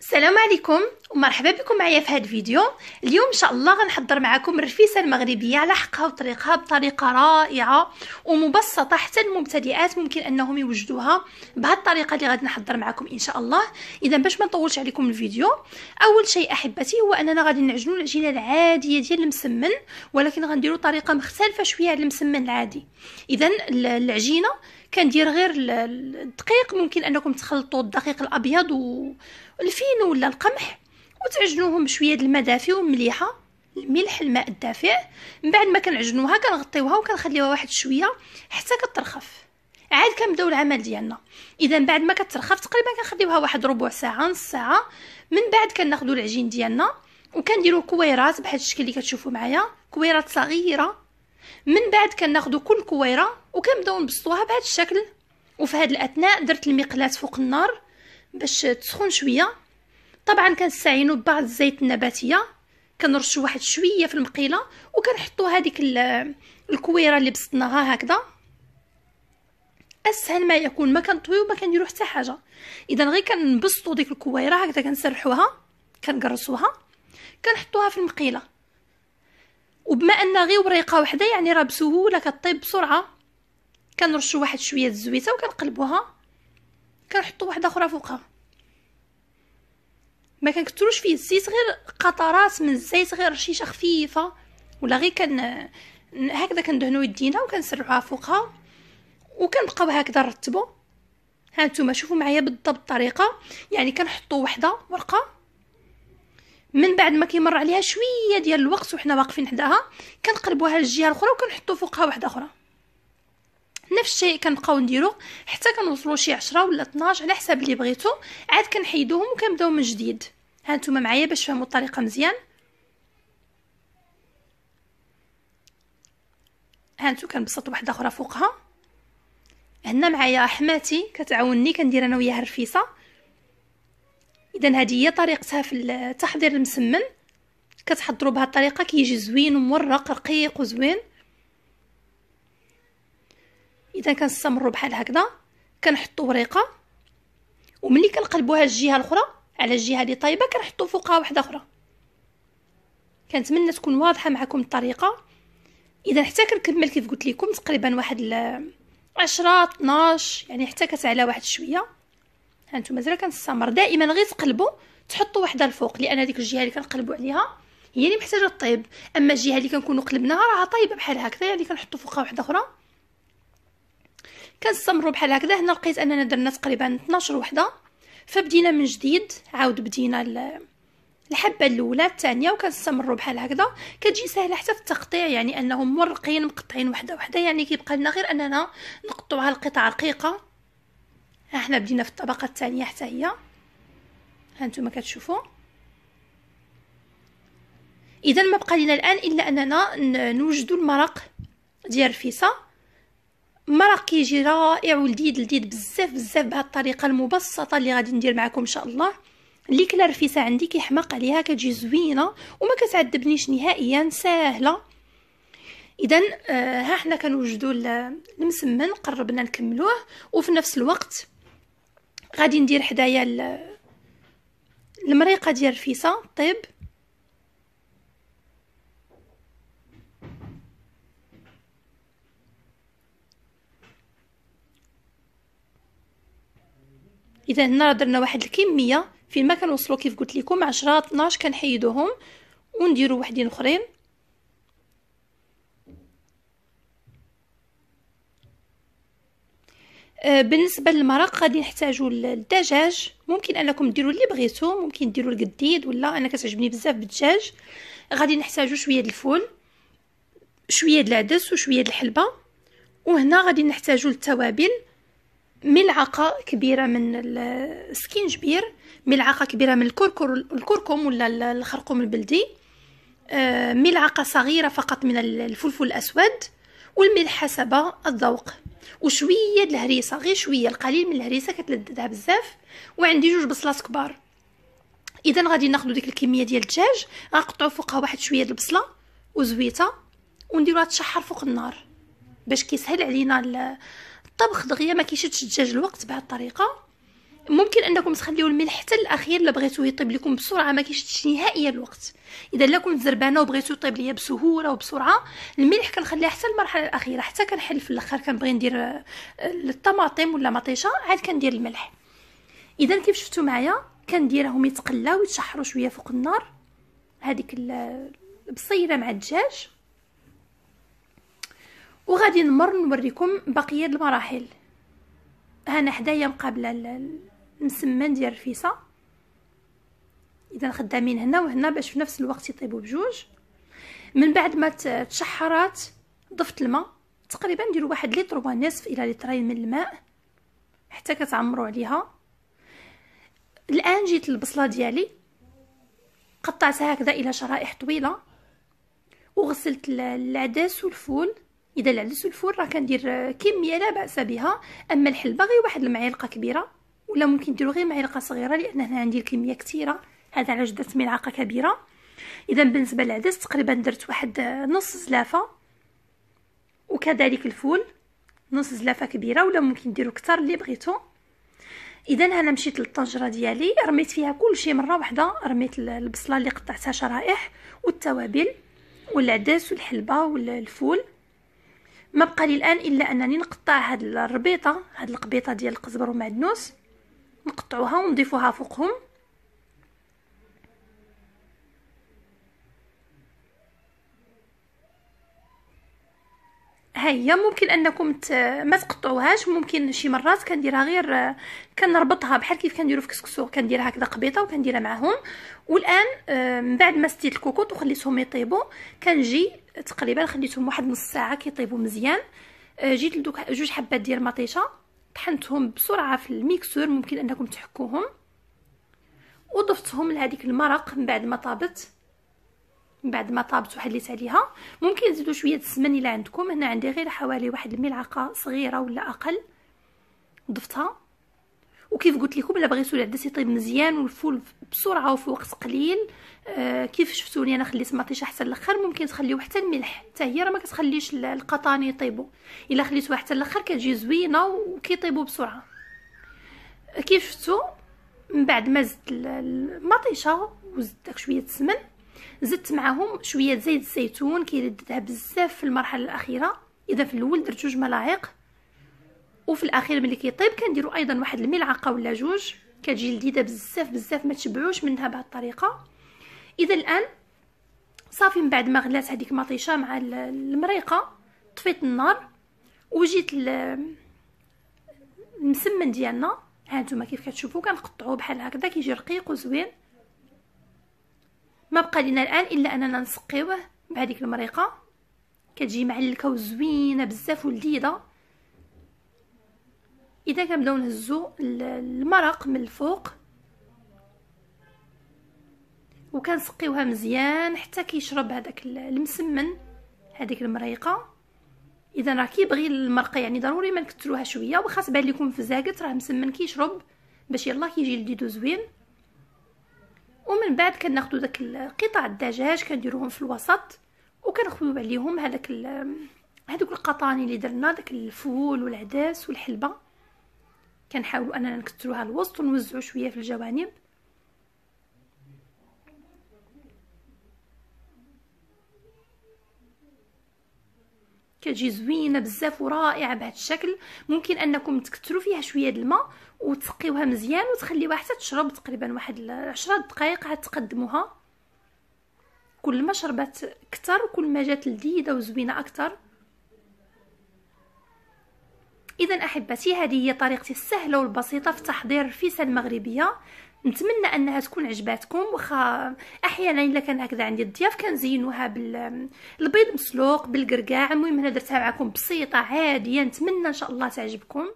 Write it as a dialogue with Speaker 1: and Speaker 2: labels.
Speaker 1: السلام عليكم ومرحبا بكم معايا في هذا الفيديو. اليوم ان شاء الله غنحضر معكم الرفيسه المغربيه على حقها وطريقها بطريقه رائعه ومبسطه، حتى المبتدئات ممكن انهم يوجدوها بهذه الطريقه اللي غادي نحضر معكم ان شاء الله. اذا باش ما نطولش عليكم الفيديو، اول شيء احبتي هو اننا غادي نعجنوا العجينه العاديه ديال المسمن، ولكن غنديروا طريقه مختلفه شويه على المسمن العادي. اذا العجينه كندير غير الدقيق، ممكن انكم تخلطوا الدقيق الابيض والفينو ولا القمح وتعجنوهم بشويه الماء دافي ومليحه، الملح الماء الدافئ. من بعد ما كنعجنوها كنغطيوها وكنخليوها واحد شويه حتى كترخف، عاد كنبداو العمل ديالنا. اذا بعد ما كترخف تقريبا كنخليوها واحد ربع ساعه نص ساعه. من بعد كناخذوا العجين ديالنا وكنديروا كويرات بهذا الشكل اللي كتشوفوا معايا، كويرات صغيره. من بعد كناخذوا كل كويره وكنبداو نبسطوها بهذا الشكل. وفي هذا الاثناء درت المقلاة فوق النار باش تسخن شويه. طبعا كنستعينوا ببعض الزيت النباتيه، كنرشوا واحد شويه في المقيله وكنحطوا هذيك الكويره اللي بسطناها هكذا. اسهل ما يكون، ما كنطويو ما كنديروا حتى حاجه. اذا غير كنبسطوا ديك الكويره هكذا، كنسرحوها كنقرصوها كنحطوها في المقيله. وبما ان غير وريقه واحده يعني راه بسهوله كطيب بسرعه، كنرشوا واحد شويه الزويته وكنقلبوها، كنحطوا واحده اخرى فوقها. ما كنكثروش فيه الزيت، غير قطرات من الزيت، غير رشيشه خفيفه، ولا غير هكذا كندهنوا يدينا وكنسرعوها فوقها وكنبقاو هكذا نرتبوا. ها نتوما شوفوا معايا بالضبط الطريقه، يعني كنحطوا وحده ورقه، من بعد ما كيمر عليها شويه ديال الوقت وحنا واقفين حداها كنقلبوها للجهه الاخرى وكنحطوا فوقها وحده اخرى. نفس الشيء كنبقاو نديرو حتى كنوصلوا شي 10 ولا 12 على حسب اللي بغيتو. عاد كنحيدوهم وكنبداو من جديد. ها نتوما معايا باش تفهموا الطريقه مزيان. ها نتو كنبسط واحده اخرى فوقها. هنا معايا حماتي كتعاونني، كندير انا وياها الرفيسه. اذا هذه هي طريقتها في تحضير المسمن، كتحضروا بهذه الطريقه كيجي زوين ومورق رقيق وزوين. اذا كنستمروا بحال هكذا كنحطوا وريقه، وملي كنقلبوها الجهه الاخرى على الجهه اللي طايبه كنحطوا فوقها واحده اخرى. كنتمنى تكون واضحه معكم الطريقه. اذا حتى كنكمل كيف قلت لكم تقريبا واحد 10 12 يعني حتى كتعلى واحد شويه. ها انتم مازال كنستمر دائما، غير تقلبوا تحطوا واحده الفوق، لان هذيك الجهه اللي كنقلبوا عليها هي اللي محتاجه طيب، اما الجهه اللي كنكونوا قلبناها راها طايبه بحال هكذا، يعني كنحطوا فوقها واحده اخرى. كنستمروا بحال هكذا. هنا لقيت اننا درنا تقريبا 12 وحده، فبدينا من جديد، عاود بدينا الحبه الاولى الثانيه وكنستمروا بحال هكذا. كتجي سهله حتى في التقطيع، يعني انهم مرقين مقطعين وحده وحده، يعني كيبقى لنا غير اننا نقطعوها لقطع رقيقه. ها حنا بدينا في الطبقه الثانيه حتى هي، ها نتوما كتشوفوا. اذا ما بقى لنا الان الا اننا نوجدوا المرق ديال الرفيسه. مرق كيجي رائع ولذيذ لذيذ بزاف بزاف بهذه الطريقه المبسطه اللي غادي ندير معكم ان شاء الله. اللي كلا رفيسه عندي كيحماق عليها، كتجي زوينه وما كتعذبنيش نهائيا، ساهله. اذا ها حنا كنوجدوا المسمن، قربنا نكملوه، وفي نفس الوقت غادي ندير حدايا المريقه ديال الرفيسه طيب. اذا هنا درنا واحد الكميه، فين ما كنوصلوا كيف قلت لكم 10 12 كنحيدوهم ونديروا وحدين اخرين. بالنسبه للمرق غادي نحتاجوا الدجاج، ممكن انكم ديروا اللي بغيتو، ممكن ديروا القديد، ولا انا كتعجبني بزاف بالدجاج. غادي نحتاجوا شويه الفول، شويه العدس وشويه الحلبه. وهنا غادي نحتاجوا التوابل، ملعقه كبيره من السكينجبير، ملعقه كبيره من الكركم ولا الخرقوم البلدي، ملعقه صغيره فقط من الفلفل الاسود، والملح حسب الذوق، وشويه الهريسه، غير شويه، القليل من الهريسه كتلذذها بزاف. وعندي 2 بصلات كبار. اذا غادي ناخذ ديك الكميه ديال الدجاج، غنقطعوا فوقها واحد شويه البصله وزويته ونديروها تشحر فوق النار باش كيسهل علينا الطبخ دغيا، ما كيشدش الدجاج الوقت بهذه الطريقه. ممكن انكم تخليو الملح حتى الاخير الا بغيتوه يطيب لكم بسرعه، ما كيشدش نهائيا الوقت. اذا لا كنت زربانه وبغيتو يطيب ليا بسهوله وبسرعه، الملح كنخليه حتى المرحله الاخيره، حتى كنحل في الاخر كنبغي ندير الطماطم ولا مطيشه عاد كندير الملح. اذا كيف شفتوا معايا كنديرهم يتقلاو ويتشحروا شويه فوق النار، هذيك البصيله مع الدجاج. وغادي نمر نوريكم بقيه المراحل. هنا حدايا مقابله المسمن ديال الرفيسه، اذا خدامين هنا وهنا باش في نفس الوقت يطيبوا بجوج. من بعد ما تشحرات ضفت الماء، تقريبا نديروا واحد لتر ونصف الى لترين من الماء حتى كتعمروا عليها. الان جيت البصله ديالي قطعتها هكذا الى شرائح طويله، وغسلت العدس والفول. اذا العدس والفول راه كندير كميه لا باس بها، اما الحلبه غير واحد المعلقه كبيره، ولا ممكن ديروا غير معلقه صغيره لان هنا عندي الكميه كثيره، هذا علاش درت ملعقه كبيره. اذا بالنسبه للعدس تقريبا درت واحد نص زلافه، وكذلك الفول نص زلافه كبيره، ولا ممكن ديروا اكثر اللي بغيتو. اذا انا مشيت للطنجره ديالي رميت فيها كل شيء مره واحده، رميت البصله اللي قطعتها شرائح والتوابل والعدس والحلبه والفول. ما بقى لي الان الا انني نقطع هاد الربيطه، هاد القبيطه ديال القزبر والمعدنوس، نقطعوها ونضيفوها فوقهم. ها هي ممكن انكم ما تقطعوهاش، ممكن شي مرات كنديرها غير كنربطها بحال كيف كنديروا في كسكسو، كنديرها هكذا قبيطه وكنديرها معهم. والان من بعد ما سديت الكوكوط وخليتهم يطيبوا، كنجي تقريبا خليتهم واحد نص ساعه كيطيبوا مزيان. جيت لدوك جوج حبات ديال المطيشه، طحنتهم بسرعه في الميكسور، ممكن انكم تحكوهم، وضفتهم لهذيك المرق. من بعد ما طابت وحليت عليها، ممكن تزيدوا شويه السمن الا عندكم. هنا عندي غير حوالي واحد الملعقه صغيره ولا اقل ضفتها. وكيف قلت لكم الا بغيتوا العدس يطيب مزيان والفول بسرعه وفي وقت قليل، كيف شفتوني انا خليت المطيشه حتى الاخر، ممكن تخليو حتى الملح حتى هي راه ما كتخليش القطان يطيبوا. الا خليتوها حتى الاخر كتجي زوينه وكيطيبوا بسرعه. كيف شفتوا من بعد ما زدت المطيشه وزدت داك شويه السمن، زدت معهم شويه زيت الزيتون كيلذذها بزاف في المرحله الاخيره. اذا في الاول درت 2 ملاعق، وفي الاخير ملي كيطيب كنديروا ايضا واحد الملعقه ولا 2، كتجي لذيذه بزاف ما تشبعوش منها بهذه الطريقه. اذا الان صافي، من بعد ما غلات هذيك المطيشه مع المريقه طفيت النار وجيت المسمن ديالنا. ها نتوما كيف كتشوفوا كنقطعوه بحال هكذا كيجي رقيق وزوين. ما بقى لنا الان الا اننا نسقيوه بهذيك المريقه، كتجي معلكه وزوينه بزاف ولذيذه. اذا كنبداو نهزو المرق من الفوق وكنسقيوها مزيان حتى كيشرب هذاك المسمن هذيك المريقه. اذا راه كيبغي المرقه يعني ضروري ما نكثروها شويه، واخا تبان لكم فزاكت راه مسمن كيشرب باش يلاه كيجي لذيذ وزوين. ومن بعد كناخذوا داك قطع الدجاج كنديروهم في الوسط، وكنخويو عليهم هذوك القطاني اللي درنا، داك الفول والعدس والحلبه، كنحاولوا اننا نكثروها الوسط ونوزعوا شويه في الجوانب. كتجي زوينه بزاف ورائعه بهذا الشكل. ممكن انكم تكثروا فيها شويه د الماء وتسقيوها مزيان وتخليوها حتى تشرب تقريبا واحد 10 دقائق عاد تقدموها. كل ما شربت اكثر وكل ما جات لذيذه وزوينه اكثر. اذا احبتي هذه هي طريقتي السهله والبسيطه في تحضير الرفيسه المغربيه. نتمنى انها تكون عجباتكم. واخا احيانا الا كان هكذا عندي الضياف كنزينوها بالبيض مسلوق بالقرقاع. المهم انا درتها معكم بسيطه عاديه، نتمنى ان شاء الله تعجبكم.